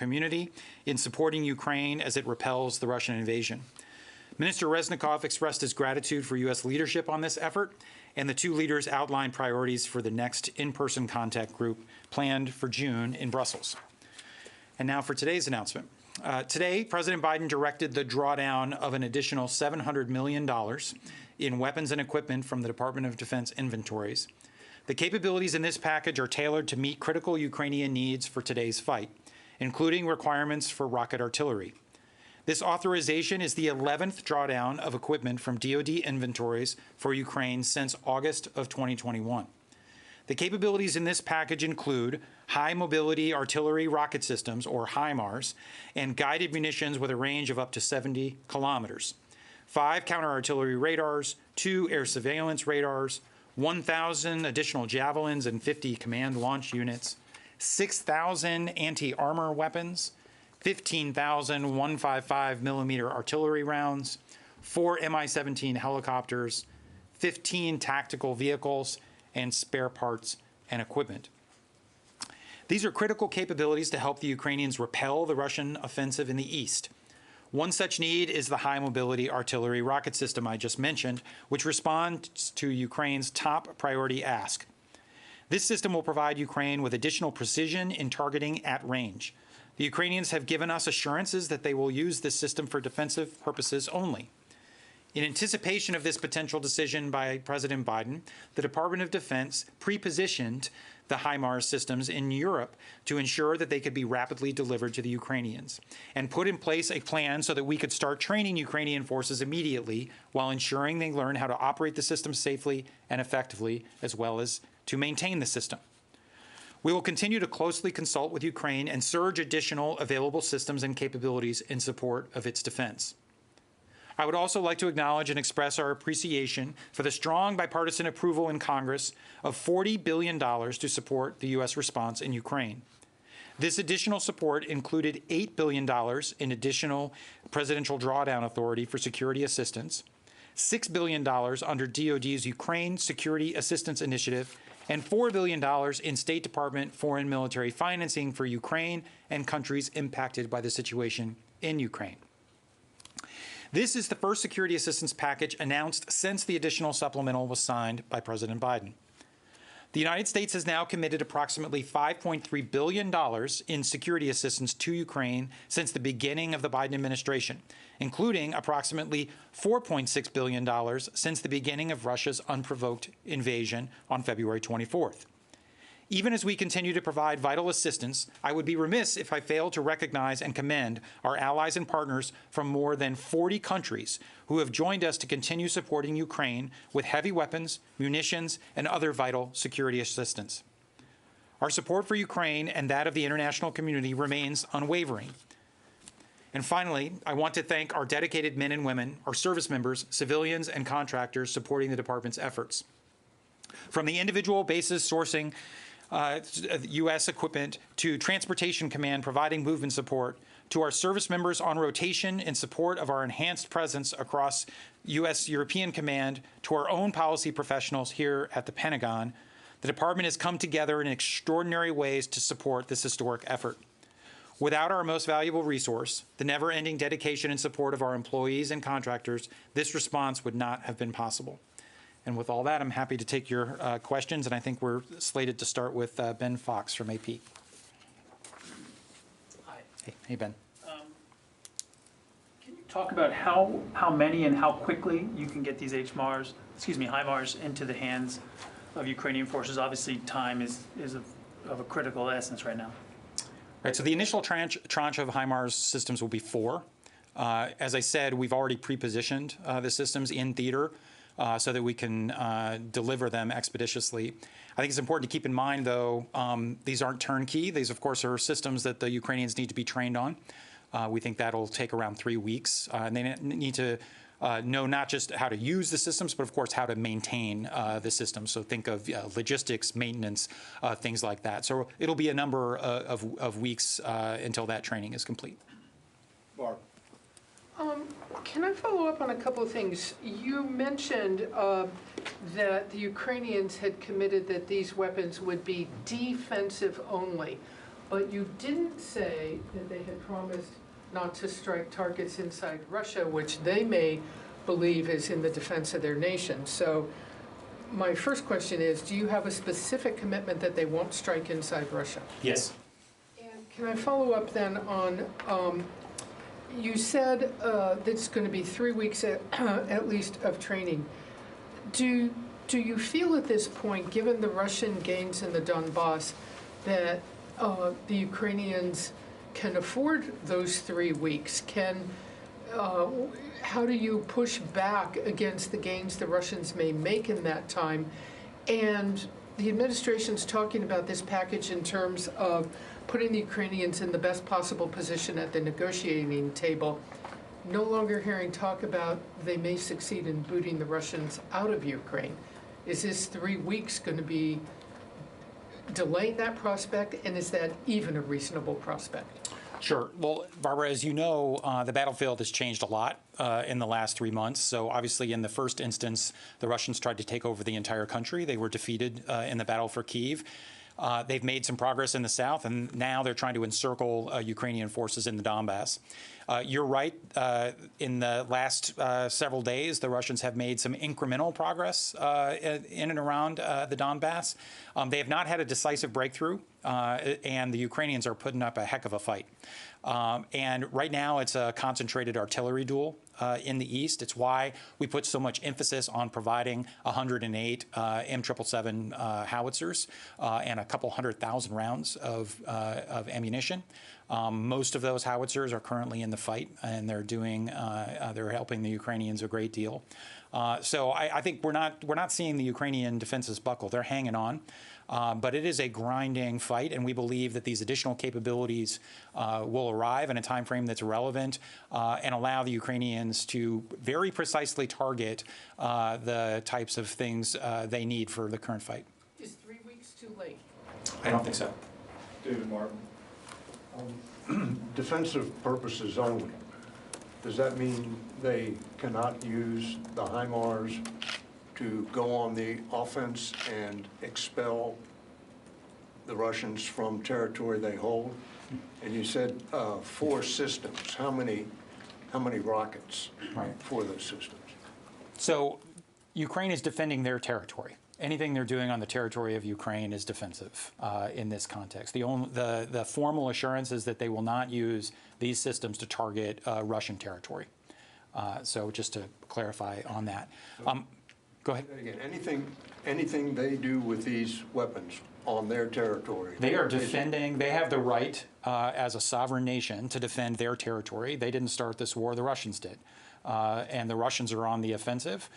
community in supporting Ukraine as it repels the Russian invasion. Minister Reznikov expressed his gratitude for U.S. leadership on this effort, and the two leaders outlined priorities for the next in-person contact group planned for June in Brussels. And now for today's announcement. Today, President Biden directed the drawdown of an additional $700 million in weapons and equipment from the Department of Defense inventories. The capabilities in this package are tailored to meet critical Ukrainian needs for today's fight, including requirements for rocket artillery. This authorization is the 11th drawdown of equipment from DoD inventories for Ukraine since August of 2021. The capabilities in this package include high-mobility artillery rocket systems, or HIMARS, and guided munitions with a range of up to 70 kilometers, 5 counter-artillery radars, 2 air surveillance radars, 1,000 additional Javelins and 50 command launch units, 6,000 anti-armor weapons, 15,000 155mm artillery rounds, 4 Mi-17 helicopters, 15 tactical vehicles, and spare parts and equipment. These are critical capabilities to help the Ukrainians repel the Russian offensive in the east. One such need is the high-mobility artillery rocket system I just mentioned, which responds to Ukraine's top priority ask. This system will provide Ukraine with additional precision in targeting at range. The Ukrainians have given us assurances that they will use this system for defensive purposes only. In anticipation of this potential decision by President Biden, the Department of Defense pre-positioned the HIMARS systems in Europe to ensure that they could be rapidly delivered to the Ukrainians, and put in place a plan so that we could start training Ukrainian forces immediately while ensuring they learn how to operate the system safely and effectively, as well as to maintain the system. We will continue to closely consult with Ukraine and surge additional available systems and capabilities in support of its defense. I would also like to acknowledge and express our appreciation for the strong bipartisan approval in Congress of $40 billion to support the U.S. response in Ukraine. This additional support included $8 billion in additional presidential drawdown authority for security assistance, $6 billion under DoD's Ukraine Security Assistance Initiative, and $4 billion in State Department foreign military financing for Ukraine and countries impacted by the situation in Ukraine. This is the first security assistance package announced since the additional supplemental was signed by President Biden. The United States has now committed approximately $5.3 billion in security assistance to Ukraine since the beginning of the Biden administration, including approximately $4.6 billion since the beginning of Russia's unprovoked invasion on February 24th. Even as we continue to provide vital assistance, I would be remiss if I failed to recognize and commend our allies and partners from more than 40 countries who have joined us to continue supporting Ukraine with heavy weapons, munitions, and other vital security assistance. Our support for Ukraine and that of the international community remains unwavering. And finally, I want to thank our dedicated men and women, our service members, civilians, and contractors supporting the department's efforts. From the individual bases sourcing U.S. equipment, to Transportation Command providing movement support, to our service members on rotation in support of our enhanced presence across U.S. European Command, to our own policy professionals here at the Pentagon, the department has come together in extraordinary ways to support this historic effort. Without our most valuable resource, the never-ending dedication and support of our employees and contractors, this response would not have been possible. And with all that, I'm happy to take your questions, and I think we're slated to start with Ben Fox from AP. Hi. Hey, Ben. Can you talk about how many and how quickly you can get these HIMARS into the hands of Ukrainian forces? Obviously, time is of a critical essence right now. Right. So the initial tranche of HIMARS systems will be 4. As I said, we've already pre-positioned the systems in theater, so that we can deliver them expeditiously. I think it's important to keep in mind, though, these aren't turnkey. These, of course, are systems that the Ukrainians need to be trained on. We think that'll take around 3 weeks. And they need to know not just how to use the systems, but, of course, how to maintain the system. So think of logistics, maintenance, things like that. So it'll be a number of weeks until that training is complete. Barb. Can I follow up on a couple of things? You mentioned that the Ukrainians had committed that these weapons would be defensive only. but you didn't say that they had promised not to strike targets inside Russia, which they may believe is in the defense of their nation. So my first question is, do you have a specific commitment that they won't strike inside Russia? Yes. And can I follow up then on, you said that it's going to be 3 weeks at least of training. Do you feel at this point, given the Russian gains in the Donbass, that the Ukrainians can afford those 3 weeks? How do you push back against the gains the Russians may make in that time? And the administration's talking about this package in terms of putting the Ukrainians in the best possible position at the negotiating table. No longer hearing talk about they may succeed in booting the Russians out of Ukraine. Is this 3 weeks going to be delaying that prospect, and is that even a reasonable prospect? Sure. Well, Barbara, as you know, the battlefield has changed a lot in the last 3 months. So obviously, in the first instance, the Russians tried to take over the entire country. They were defeated in the battle for Kyiv. They've made some progress in the south, and now they're trying to encircle Ukrainian forces in the Donbass. You're right. In the last several days, the Russians have made some incremental progress in and around the Donbass. They have not had a decisive breakthrough, and the Ukrainians are putting up a heck of a fight. And right now, it's a concentrated artillery duel in the east. It's why we put so much emphasis on providing 108 M777 howitzers and a couple 100,000 rounds of ammunition. Most of those howitzers are currently in the fight, and they're helping the Ukrainians a great deal. So I think we're not seeing the Ukrainian defenses buckle. They're hanging on. But it is a grinding fight, and we believe that these additional capabilities will arrive in a time frame that's relevant and allow the Ukrainians to very precisely target the types of things they need for the current fight. Is 3 weeks too late? I don't think so. David Martin. Defensive purposes only. Does that mean they cannot use the HIMARS to go on the offense and expel the Russians from territory they hold? And you said 4 systems. How many rockets for those systems? So Ukraine is defending their territory. Anything they're doing on the territory of Ukraine is defensive in this context. The formal assurance is that they will not use these systems to target Russian territory. So just to clarify on that. Go ahead. Again, anything they do with these weapons on their territory? They are defending, they have the right as a sovereign nation to defend their territory. They didn't start this war, the Russians did. And the Russians are on the offensive.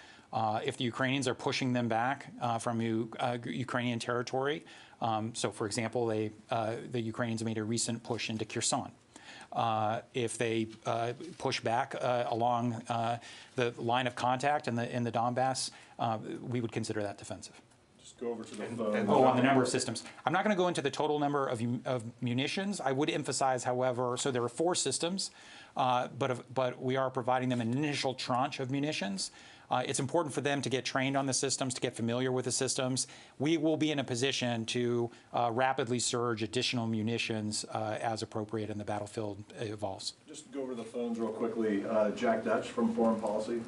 If the Ukrainians are pushing them back from Ukrainian territory, so for example, the Ukrainians made a recent push into Kherson. If they push back along the line of contact in the Donbass, we would consider that defensive. Just go over to the phone. On the number of systems. I'm not going to go into the total number of munitions. I would emphasize, however, so there are 4 systems, but we are providing them an initial tranche of munitions. It's important for them to get trained on the systems, to get familiar with the systems. We will be in a position to rapidly surge additional munitions as appropriate and the battlefield evolves. Just go over to the phones real quickly. Jack Dutch from Foreign Policy.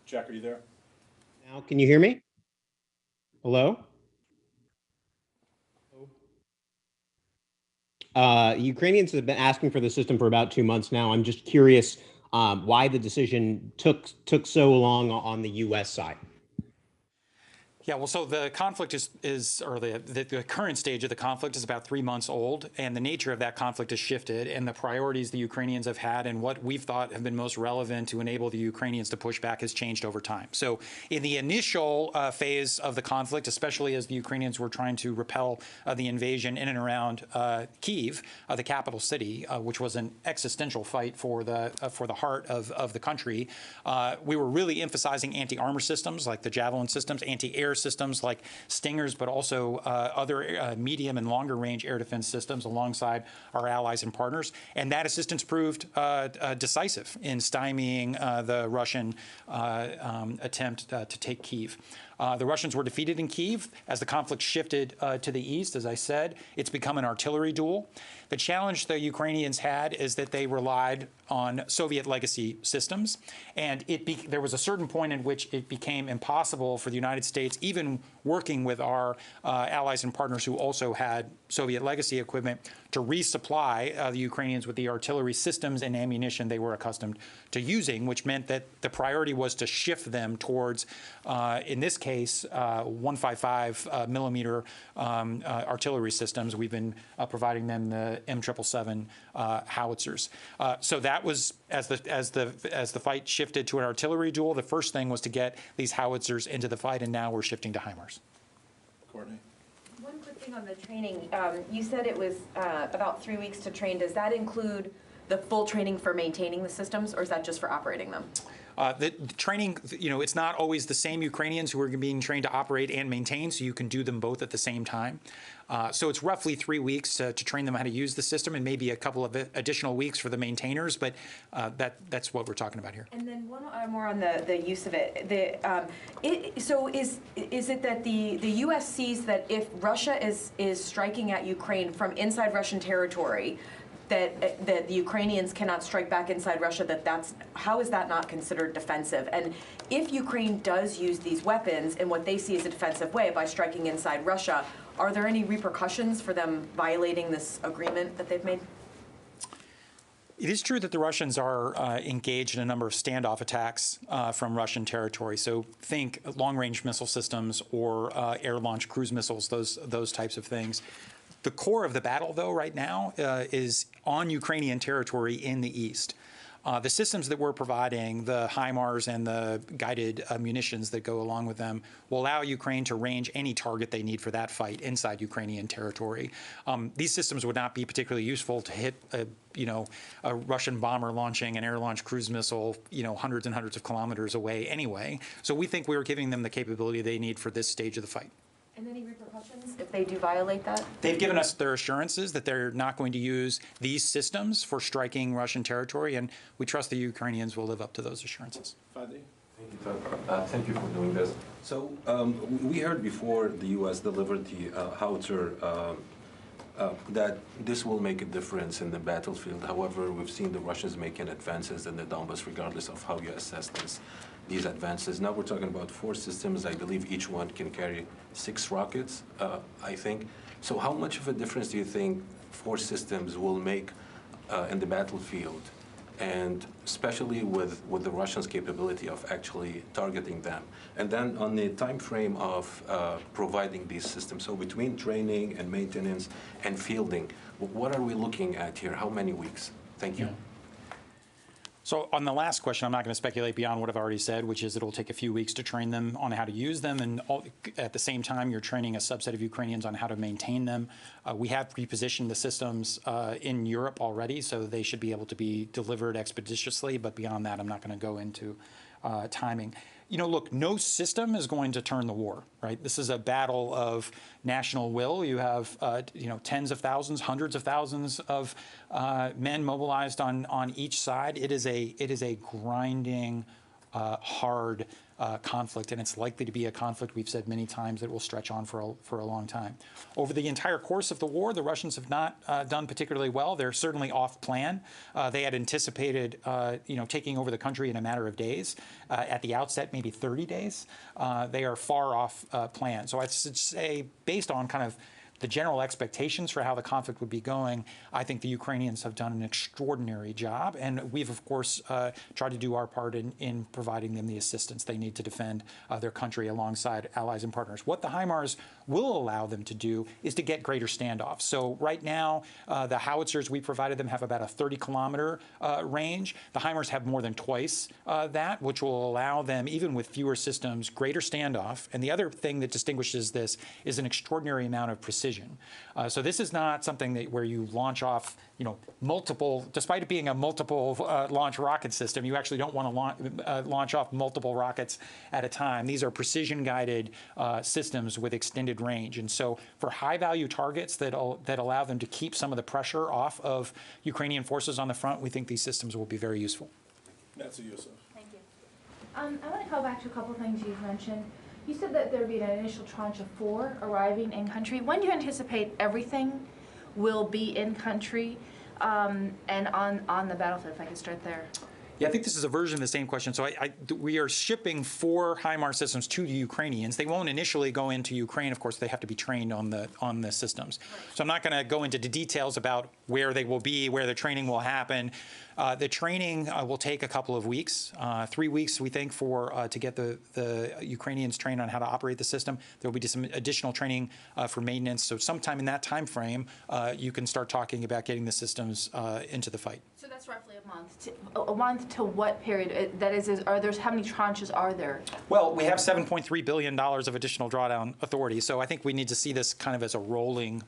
Jack, are you there? Now, can you hear me? Hello? Ukrainians have been asking for the system for about 2 months now. I'm just curious why the decision took so long on the U.S. side. Yeah, well, so the conflict or the current stage of the conflict is about 3 months old, and the nature of that conflict has shifted, and the priorities the Ukrainians have had and what we've thought have been most relevant to enable the Ukrainians to push back has changed over time. So in the initial phase of the conflict, especially as the Ukrainians were trying to repel the invasion in and around Kyiv, the capital city, which was an existential fight for the heart of the country, we were really emphasizing anti-armor systems like the Javelin systems, anti-air systems like Stingers, but also other medium and longer range air defense systems alongside our allies and partners. And that assistance proved decisive in stymieing the Russian attempt to take Kyiv. The Russians were defeated in Kyiv. As the conflict shifted to the east, as I said, it's become an artillery duel. The challenge the Ukrainians had is that they relied on Soviet legacy systems, and there was a certain point in which it became impossible for the United States, even working with our allies and partners who also had Soviet legacy equipment, to resupply the Ukrainians with the artillery systems and ammunition they were accustomed to using, which meant that the priority was to shift them towards, in this case, 155 millimeter artillery systems. We've been providing them the M777 howitzers. So that was, as the fight shifted to an artillery duel, the first thing was to get these howitzers into the fight, and now we're shifting to HIMARS. Courtney? One quick thing on the training. You said it was about 3 weeks to train. Does that include the full training for maintaining the systems, or is that just for operating them? The training, it's not always the same Ukrainians who are being trained to operate and maintain, so you can do them both at the same time. So it's roughly 3 weeks to train them how to use the system, and maybe a couple of additional weeks for the maintainers, but that's what we're talking about here. And then one more on the use of it. So is it that the U.S. sees that if Russia is striking at Ukraine from inside Russian territory, that the Ukrainians cannot strike back inside Russia, how is that not considered defensive? And if Ukraine does use these weapons in what they see as a defensive way by striking inside Russia, are there any repercussions for them violating this agreement that they've made? It is true that the Russians are engaged in a number of standoff attacks from Russian territory. So think long-range missile systems or air-launched cruise missiles, those types of things. The core of the battle, though, right now is on Ukrainian territory in the east. The systems that we're providing, the HIMARS and the guided munitions that go along with them, will allow Ukraine to range any target they need for that fight inside Ukrainian territory. These systems would not be particularly useful to hit a Russian bomber launching an air-launched cruise missile, hundreds and hundreds of kilometers away anyway. So we think we're giving them the capability they need for this stage of the fight. And any repercussions if they do violate that? They've given us their assurances that they're not going to use these systems for striking Russian territory, and we trust the Ukrainians will live up to those assurances. Fadi? Thank you, Todd. Thank you for doing this. So we heard before the U.S. delivered the howitzer that this will make a difference in the battlefield. However, we've seen the Russians making advances in the Donbas, regardless of how you assess these advances. Now we're talking about 4 systems. I believe each one can carry 6 rockets, I think. So how much of a difference do you think 4 systems will make in the battlefield, and especially with the Russians' capability of actually targeting them? And then on the time frame of providing these systems, so between training and maintenance and fielding, what are we looking at here? How many weeks? Thank you. Yeah. So on the last question, I'm not going to speculate beyond what I've already said, which is it'll take a few weeks to train them on how to use them, and at the same time, you're training a subset of Ukrainians on how to maintain them. We have pre-positioned the systems in Europe already, so they should be able to be delivered expeditiously, but beyond that, I'm not going to go into timing. Look, no system is going to turn the war, right? This is a battle of national will. You have, tens of thousands, hundreds of thousands of men mobilized on each side. It is a grinding, hard conflict, and it's likely to be a conflict, we've said many times, that will stretch on for a long time. Over the entire course of the war, the Russians have not done particularly well. They're certainly off plan. They had anticipated, taking over the country in a matter of days. At the outset, maybe 30 days. They are far off plan. So I'd say, based on kind of the general expectations for how the conflict would be going, I think the Ukrainians have done an extraordinary job, and we've, of course, tried to do our part in providing them the assistance they need to defend their country alongside allies and partners. What the HIMARS will allow them to do is to get greater standoffs. So right now, the howitzers we provided them have about a 30-kilometer range. The HIMARS have more than twice that, which will allow them, even with fewer systems, greater standoff. And the other thing that distinguishes this is an extraordinary amount of precision. So this is not something where you launch off, multiple, despite it being a multiple launch rocket system, you actually don't want to launch off multiple rockets at a time. These are precision-guided systems with extended range. And so for high-value targets that allow them to keep some of the pressure off of Ukrainian forces on the front, we think these systems will be very useful. Nancy Youssef. Thank you. I want to call back to a couple things you've mentioned. You said that there would be an initial tranche of 4 arriving in country. When do you anticipate everything will be in country and on the battlefield, if I could start there? Yeah, I think this is a version of the same question. So we are shipping 4 HIMARS systems to the Ukrainians. They won't initially go into Ukraine. Of course, they have to be trained on the systems. So I'm not going to go into the details about where they will be, where the training will happen. The training will take a couple of weeks, 3 weeks, we think, to get the Ukrainians trained on how to operate the system. There will be some additional training for maintenance. So sometime in that time frame, you can start talking about getting the systems into the fight. So that's roughly a month. A month to what period? That is how many tranches are there? Well, we have $7.3 billion of additional drawdown authority. So I think we need to see this kind of as a rolling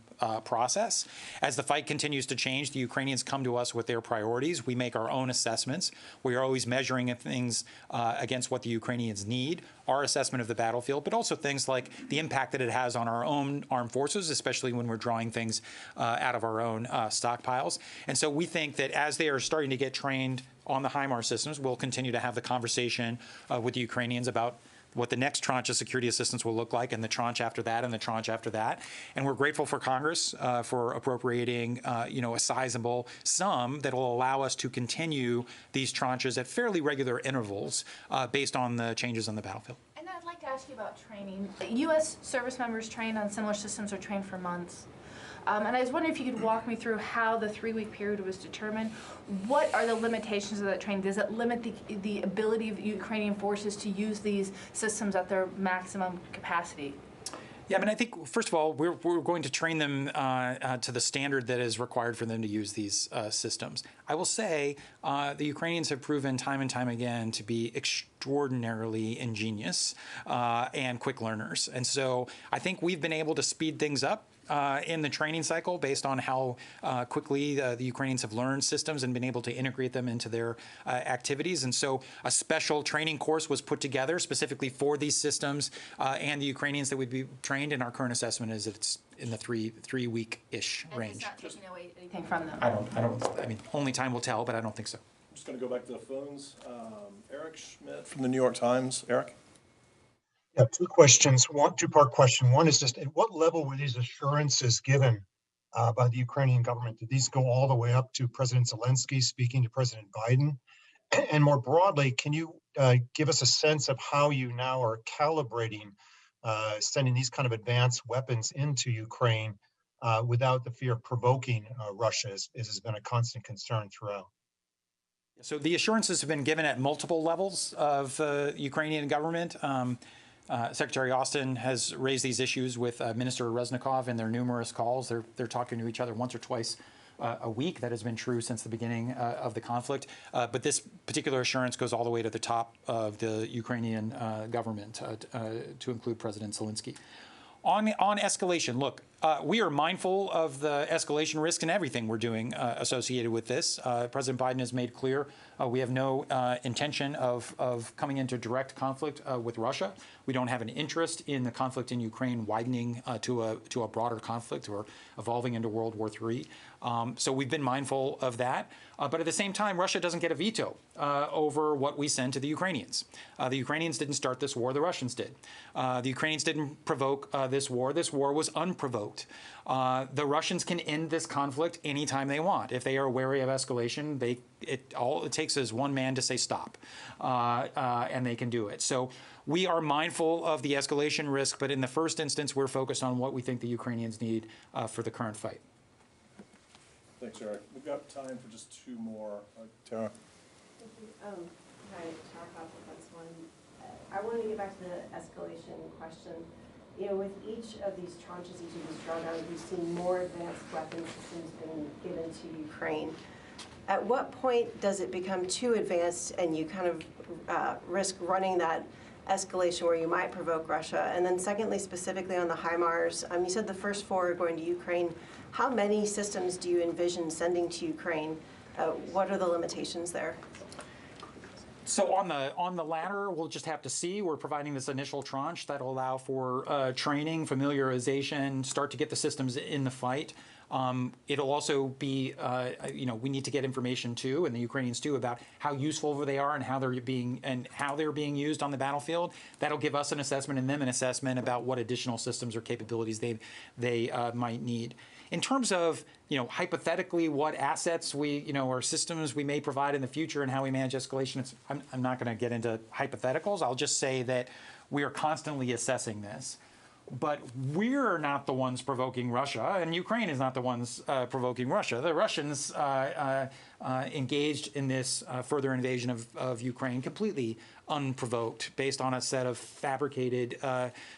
process. As the fight continues to change, the Ukrainians come to us with their priorities. We make our own assessments. We are always measuring things against what the Ukrainians need, our assessment of the battlefield, but also things like the impact that it has on our own armed forces, especially when we're drawing things out of our own stockpiles. And so we think that as they are starting to get trained on the HIMARS systems, we'll continue to have the conversation with the Ukrainians about what the next tranche of security assistance will look like, and the tranche after that, and the tranche after that. And we're grateful for Congress for appropriating, a sizable sum that will allow us to continue these tranches at fairly regular intervals based on the changes on the battlefield. And I'd like to ask you about training. U.S. service members trained on similar systems are trained for months. And I was wondering if you could walk me through how the 3-week period was determined. What are the limitations of that training? Does it limit the ability of Ukrainian forces to use these systems at their maximum capacity? Yeah, I mean, I think, first of all, we're going to train them to the standard that is required for them to use these systems. I will say the Ukrainians have proven time and time again to be extraordinarily ingenious and quick learners. And so I think we've been able to speed things up in the training cycle based on how quickly the Ukrainians have learned systems and been able to integrate them into their activities. And so a special training course was put together specifically for these systems and the Ukrainians that would be trained. And our current assessment is that it's in the three-week-ish range. And it's not taking away anything from them? I mean, only time will tell, but I don't think so. I'm just going to go back to the phones. Eric Schmidt from the New York Times. Eric? Yeah, 2 questions. Two-part question. One is just at what level were these assurances given by the Ukrainian government? Did these go all the way up to President Zelensky speaking to President Biden? And more broadly, can you give us a sense of how you now are calibrating sending these kind of advanced weapons into Ukraine without the fear of provoking Russia, as has been a constant concern throughout? So the assurances have been given at multiple levels of the Ukrainian government. Secretary Austin has raised these issues with Minister Reznikov in their numerous calls. They're talking to each other once or twice a week. That has been true since the beginning of the conflict. But this particular assurance goes all the way to the top of the Ukrainian government, to include President Zelensky. On escalation, look, we are mindful of the escalation risk in everything we're doing associated with this. President Biden has made clear we have no intention of coming into direct conflict with Russia. We don't have an interest in the conflict in Ukraine widening to a broader conflict or evolving into World War III. So we've been mindful of that. But at the same time, Russia doesn't get a veto over what we send to the Ukrainians. The Ukrainians didn't start this war, the Russians did. The Ukrainians didn't provoke this war. This war was unprovoked. The Russians can end this conflict anytime they want. If they are wary of escalation, all it takes is one man to say stop, and they can do it. So we are mindful of the escalation risk, but in the first instance, we're focused on what we think the Ukrainians need for the current fight. Thanks, Eric. We've got time for just 2 more. Tara? Hi, Tara Kahl, that's one. I want to get back to the escalation question. You know, with each of these tranches, each of these drawdowns, we've seen more advanced weapon systems being given to Ukraine. At what point does it become too advanced and you kind of risk running that escalation where you might provoke Russia? And then secondly, specifically on the HIMARS, you said the first 4 are going to Ukraine. How many systems do you envision sending to Ukraine? What are the limitations there? So on the latter, we'll just have to see. We're providing this initial tranche that'll allow for training, familiarization, start to get the systems in the fight. It'll also be, we need to get information too, and the Ukrainians too, about how useful they are and how they're being used on the battlefield. That'll give us an assessment and them an assessment about what additional systems or capabilities they might need. In terms of, hypothetically what assets or systems we may provide in the future and how we manage escalation, I'm not going to get into hypotheticals. I'll just say that we are constantly assessing this. But we're not the ones provoking Russia, and Ukraine is not the ones provoking Russia. The Russians engaged in this further invasion of Ukraine completely unprovoked, based on a set of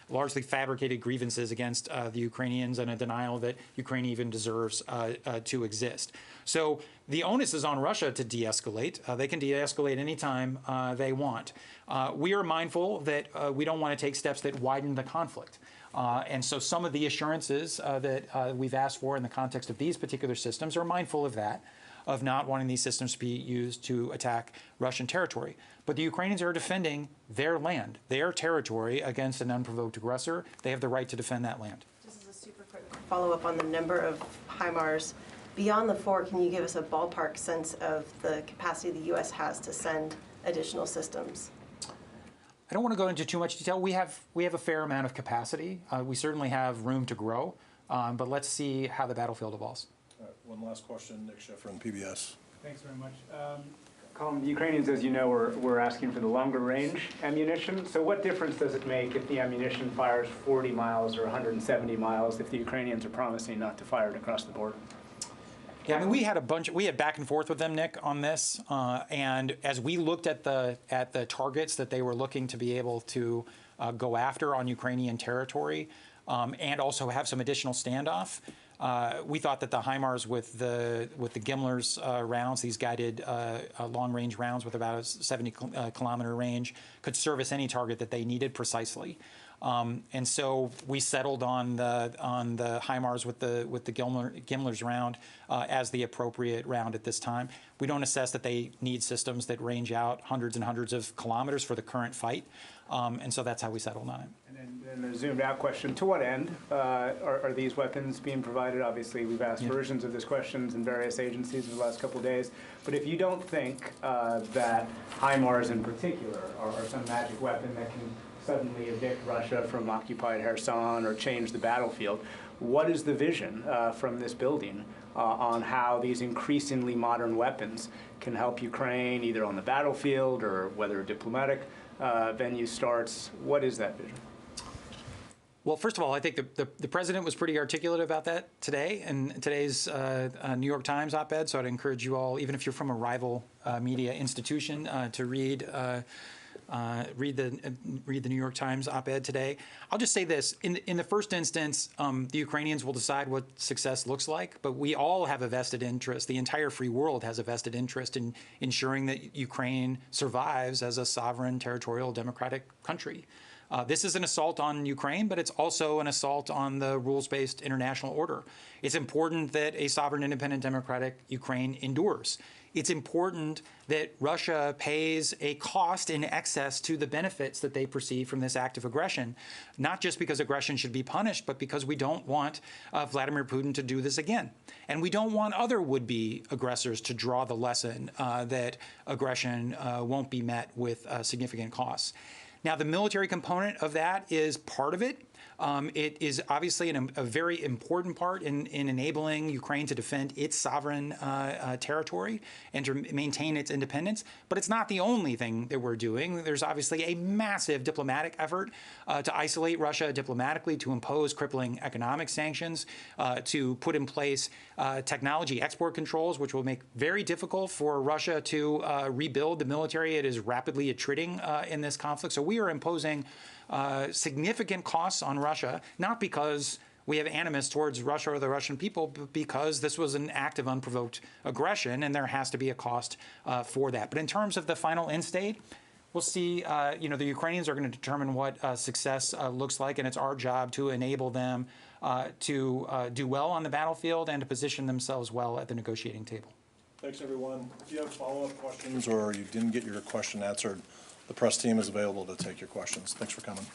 largely fabricated grievances against the Ukrainians and a denial that Ukraine even deserves to exist. So the onus is on Russia to de-escalate. They can de-escalate anytime they want. We are mindful that we don't want to take steps that widen the conflict. And so some of the assurances that we've asked for in the context of these particular systems are mindful of that, of not wanting these systems to be used to attack Russian territory. But the Ukrainians are defending their land, their territory, against an unprovoked aggressor. They have the right to defend that land. Just as a super quick follow-up on the number of HIMARS, beyond the 4, can you give us a ballpark sense of the capacity the U.S. has to send additional systems? I don't want to go into too much detail. We have a fair amount of capacity. We certainly have room to grow, but let's see how the battlefield evolves. All right, one last question, Nick Schifrin, PBS. Thanks very much. Colin, the Ukrainians, as you know, were asking for the longer range ammunition. So what difference does it make if the ammunition fires 40 miles or 170 miles if the Ukrainians are promising not to fire it across the border? Yeah, I mean, we had back and forth with them, Nick, on this, and as we looked at the targets that they were looking to be able to go after on Ukrainian territory, and also have some additional standoff, we thought that the HIMARS with the Gimler's rounds, these guided long-range rounds with about a 70-kilometer range, could service any target that they needed precisely. And so we settled on the HIMARS with the Gimler's round as the appropriate round at this time. We don't assess that they need systems that range out hundreds and hundreds of kilometers for the current fight, and so that's how we settled on it. And then the zoomed-out question: to what end are these weapons being provided? Obviously, we've asked versions of this questions in various agencies in the last couple of days. But if you don't think that HIMARS in particular are some magic weapon that can suddenly evict Russia from occupied Kherson or change the battlefield, what is the vision from this building on how these increasingly modern weapons can help Ukraine, either on the battlefield or whether a diplomatic venue starts? What is that vision? Well, first of all, I think the president was pretty articulate about that today in today's New York Times op-ed. So I'd encourage you all, even if you're from a rival media institution, to read the New York Times op-ed today. I'll just say this: in the first instance, the Ukrainians will decide what success looks like, but we all have a vested interest. The entire free world has a vested interest in ensuring that Ukraine survives as a sovereign, territorial, democratic country. This is an assault on Ukraine, but it's also an assault on the rules-based international order. It's important that a sovereign, independent, democratic Ukraine endures. It's important that Russia pays a cost in excess to the benefits that they perceive from this act of aggression, not just because aggression should be punished, but because we don't want Vladimir Putin to do this again. And we don't want other would-be aggressors to draw the lesson that aggression won't be met with significant costs. Now, the military component of that is part of it. It is obviously a very important part in enabling Ukraine to defend its sovereign territory and to maintain its independence. But it's not the only thing that we're doing. There's obviously a massive diplomatic effort to isolate Russia diplomatically, to impose crippling economic sanctions, to put in place technology export controls, which will make very difficult for Russia to rebuild the military it is rapidly attriting in this conflict. So we are imposing significant costs on Russia, not because we have animus towards Russia or the Russian people, but because this was an act of unprovoked aggression, and there has to be a cost for that. But in terms of the final end state, we'll see. The Ukrainians are going to determine what success looks like, and it's our job to enable them to do well on the battlefield and to position themselves well at the negotiating table. Thanks, everyone. If you have follow-up questions or you didn't get your question answered, the press team is available to take your questions. Thanks for coming.